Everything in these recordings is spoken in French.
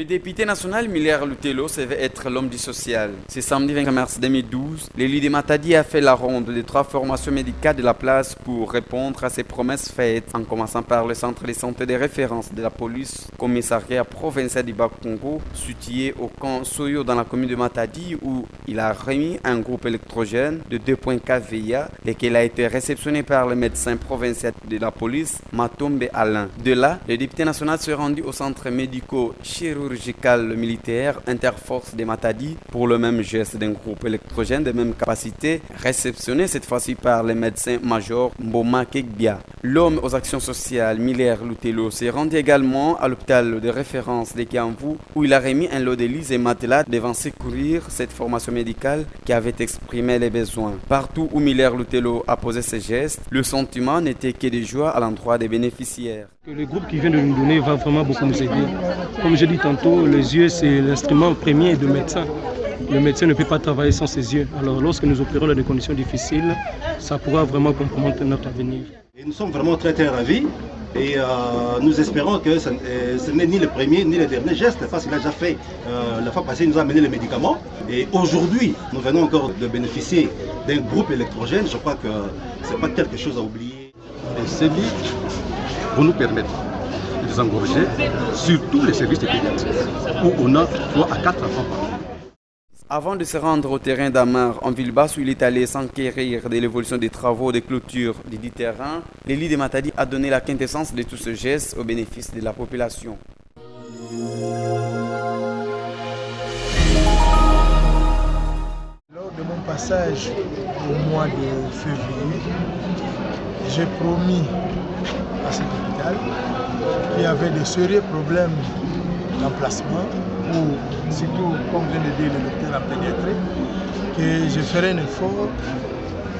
Le député national Miller Lutelo se veut être l'homme du social. Ce samedi 20 mars 2012, l'élu de Matadi a fait la ronde des 3 formations médicales de la place pour répondre à ses promesses faites, en commençant par le centre de santé de référence de la police commissariat provincial du Bas-Congo, situé au camp Soyo dans la commune de Matadi, où il a remis un groupe électrogène de 2.4 VIA, lequel a été réceptionné par le médecin provincial de la police, Matombe Alain. De là, le député national se rendit au centre médico-chirurgical militaire Interforce de Matadi pour le même geste d'un groupe électrogène de même capacité, réceptionné cette fois-ci par le médecin-major Mboma Kegbia. L'homme aux actions sociales, Miller Lutelo, s'est rendu également à l'hôpital de référence de Kiamvu, où il a remis un lot de lits et matelas devant secourir cette formation médicale qui avait exprimé les besoins. Partout où Miller Lutelo a posé ses gestes, le sentiment n'était que de joie à l'endroit des bénéficiaires. Le groupe qui vient de nous donner va vraiment beaucoup nous aider. Comme je dis tantôt, les yeux c'est l'instrument premier de médecin. Le médecin ne peut pas travailler sans ses yeux. Alors lorsque nous opérons dans des conditions difficiles, ça pourra vraiment compromettre notre avenir. Et nous sommes vraiment très ravis et nous espérons que ce n'est ni le premier ni le dernier geste, parce qu'il a déjà fait. La fois passée, il nous a amené les médicaments et aujourd'hui, nous venons encore de bénéficier d'un groupe électrogène. Je crois que ce n'est pas quelque chose à oublier. Et ces lits vont nous permettre de désengorger sur tous les services de pédiatrie où on a 3 à 4 enfants par an. Avant de se rendre au terrain d'Amar, en ville basse où il est allé s'enquérir de l'évolution des travaux de clôture des 10 terrains, l'élu de Matadi a donné la quintessence de tout ce geste au bénéfice de la population. Lors de mon passage au mois de février, j'ai promis à cet hôpital qu'il y avait de sérieux problèmes d'emplacement, ou surtout, comme vient de dire le docteur en pédiatrie, que je ferai un effort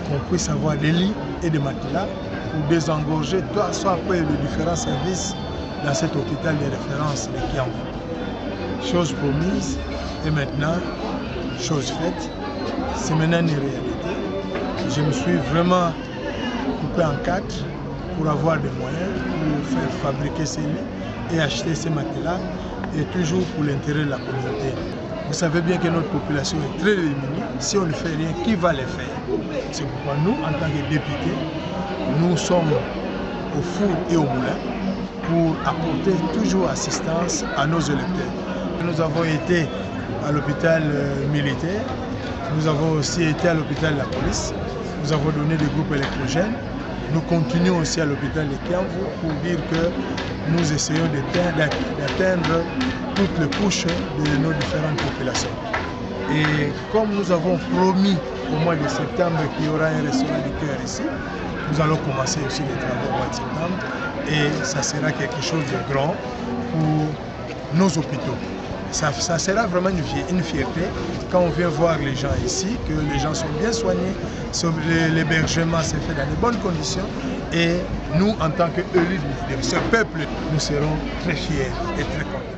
qu'on puisse avoir des lits et des matelas pour désengorger soit peu les différents services dans cet hôpital de référence de Kiamvu. Chose promise et maintenant, chose faite, c'est maintenant une réalité. Je me suis vraiment coupé en 4 pour avoir des moyens pour faire fabriquer ces lits et acheter ces matelas, et toujours pour l'intérêt de la communauté. Vous savez bien que notre population est très démunie. Si on ne fait rien, qui va le faire? C'est pourquoi nous, en tant que députés, nous sommes au four et au moulin pour apporter toujours assistance à nos électeurs. Nous avons été à l'hôpital militaire, nous avons aussi été à l'hôpital de la police, nous avons donné des groupes électrogènes. Nous continuons aussi à l'hôpital de Kiamvu pour dire que nous essayons d'atteindre toutes les couches de nos différentes populations. Et comme nous avons promis au mois de septembre qu'il y aura un restaurant du cœur ici, nous allons commencer aussi les travaux au mois de septembre et ça sera quelque chose de grand pour nos hôpitaux. Ça sera vraiment une fierté quand on vient voir les gens ici, que les gens sont bien soignés, l'hébergement s'est fait dans de bonnes conditions et nous, en tant qu'élus de ce peuple, nous serons très fiers et très contents.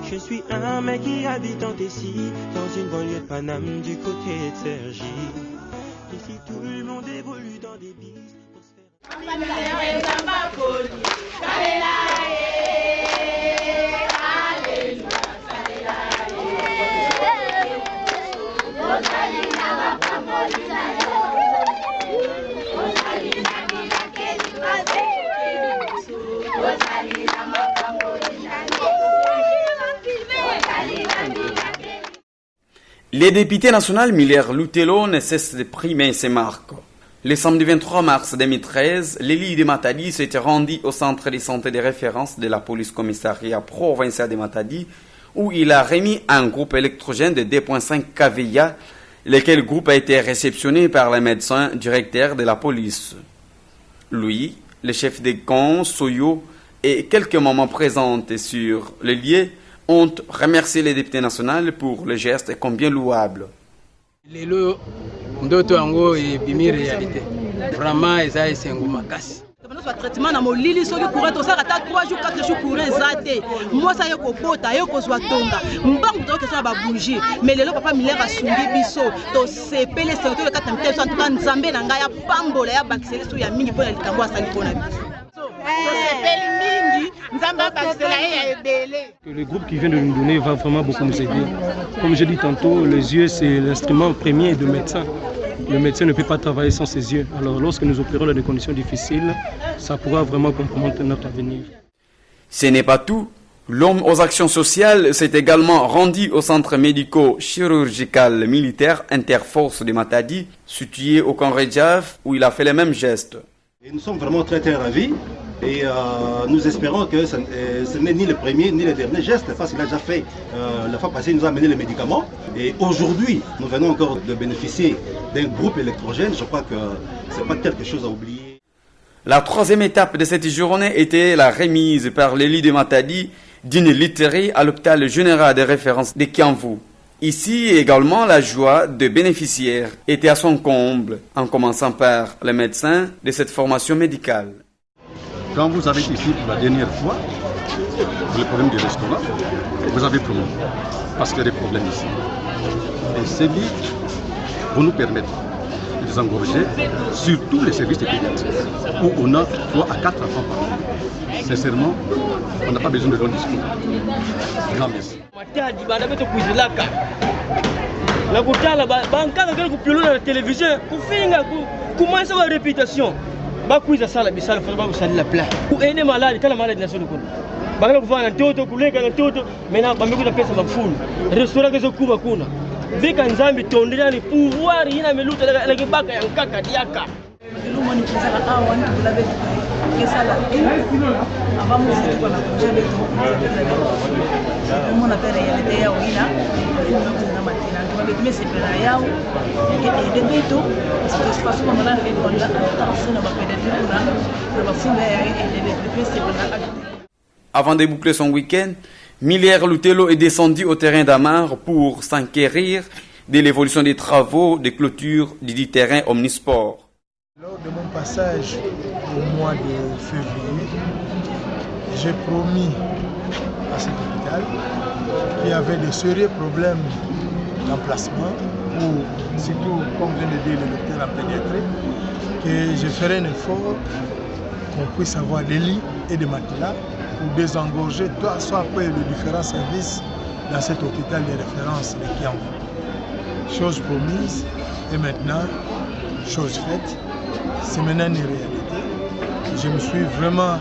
Je suis un mec qui habite en Tessie, dans une banlieue de Paname, du côté de Sergi. Ici tout le monde évolue dans des bis pour se Les députés nationaux Miller Lutelo ne cessent de primer ses marques. Le samedi 23 mars 2013, l'élu de Matadi s'était rendu au centre de santé de référence de la police commissariat provincial de Matadi, où il a remis un groupe électrogène de 2.5 kVA, lequel groupe a été réceptionné par le médecin directeur de la police. Lui, le chef de camp Soyo et quelques moments présents sur le lieu ont remercié les députés nationaux pour le geste combien louable. Lelo ndoto yango ebimi réalité. Vraiment eza esengo makasi. soit traitement na molili soki courant to saka ta 3 jours 4 jours courant zate moi ça yeko bota yeko zwa tonga mbangu to question ba bougie mais lelo papa Miller asungi biso to sepele se to le katamte so en tout cas nzambe na ngai ya pambola ya bakisele so ya mingi pona likambo asali pona biso Le groupe qui vient de nous donner va vraiment beaucoup nous aider. Comme je dis tantôt, les yeux c'est l'instrument premier de médecin. Le médecin ne peut pas travailler sans ses yeux. Alors lorsque nous opérons dans des conditions difficiles, ça pourra vraiment compromettre notre avenir. Ce n'est pas tout. L'homme aux actions sociales s'est également rendu au centre médico-chirurgical militaire Interforce de Matadi, situé au camp Redjaf, où il a fait les mêmes gestes. Et nous sommes vraiment très ravis et nous espérons que ce n'est ni le premier ni le dernier geste parce qu'il a déjà fait. La fois passée, il nous a amené les médicaments et aujourd'hui, nous venons encore de bénéficier d'un groupe électrogène. Je crois que ce n'est pas quelque chose à oublier. La troisième étape de cette journée était la remise par l'élu de Matadi d'une literie à l'hôpital général de référence de Kiamvu. Ici également, la joie des bénéficiaires était à son comble, en commençant par les médecins de cette formation médicale. Quand vous avez été ici pour la dernière fois, pour le problème du restaurant, vous avez promis, parce qu'il y a des problèmes ici. Et ces lits vont nous permettre de désengorger sur tous les services de pédiatrie, où on a 3 à 4 enfants par an. Sincèrement, on n'a pas besoin de long discours. Non, merci. La kutala bankanga kile kupilona na television kufinga kumanza wa reputation bakuiza sala bisala fa bakusalila pla ene maladi kala maladi na solo kuna bakala kufanya ntoto kuleka na ntoto mena bamekuta pesa mafulu restaurant kezo kuba kuna bika nzambi tondani pouvoir ina meluta la kibaka ya nkaka diaka Lumoni kuzala awa ntu kulabe kesala aba muzi kwa na kujebe to mona pere ya de ya wina na matina ntu babe mese pera yao ke de beto parce que espace comme là le on la tarasona ba pere na ba funda ya de pese pera. Avant de boucler son week-end, Miller Lutelo est descendu au terrain d'Amar pour s'enquérir de l'évolution des travaux de clôture du terrain omnisport. Lors de mon passage au mois de février, j'ai promis à cet hôpital qu'il y avait de sérieux problèmes d'emplacement, ou surtout, comme vient de dire le docteur en pédiatrie, que je ferai un effort qu'on puisse avoir des lits et des matelas pour désengorger soit après les différents services dans cet hôpital de référence de Kiamvu. Chose promise et maintenant, chose faite. C'est maintenant une réalité. Je me suis vraiment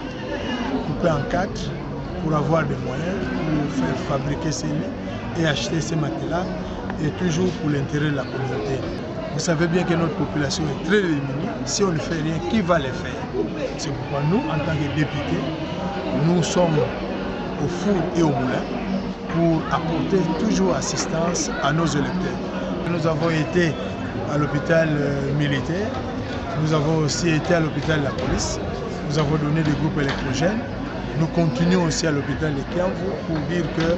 coupé en 4 pour avoir des moyens pour faire fabriquer ces lits et acheter ces matelas et toujours pour l'intérêt de la communauté. Vous savez bien que notre population est très démunie. Si on ne fait rien, qui va le faire? C'est pourquoi nous, en tant que députés, nous sommes au four et au moulin pour apporter toujours assistance à nos électeurs. Nous avons été à l'hôpital militaire. Nous avons aussi été à l'hôpital de la police, nous avons donné des groupes électrogènes. Nous continuons aussi à l'hôpital de Kiamvu pour dire que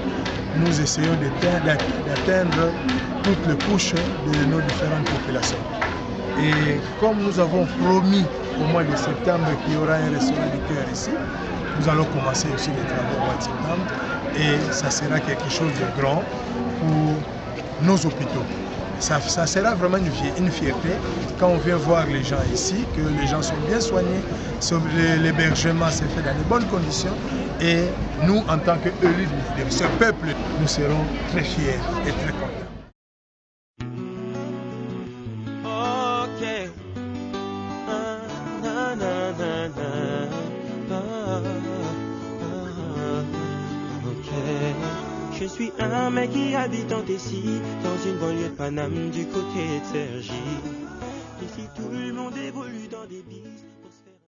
nous essayons d'atteindre toutes les couches de nos différentes populations. Et comme nous avons promis au mois de septembre qu'il y aura un restaurant du cœur ici, nous allons commencer aussi les travaux au mois de septembre et ça sera quelque chose de grand pour nos hôpitaux. Ça sera vraiment une fierté quand on vient voir les gens ici, que les gens sont bien soignés, l'hébergement s'est fait dans de bonnes conditions et nous, en tant qu'élus de ce peuple, nous serons très fiers et très contents. Je suis un mec qui habite en Tessie, dans une banlieue de Paname du côté de Sergi. Ici tout le monde évolue dans des billes.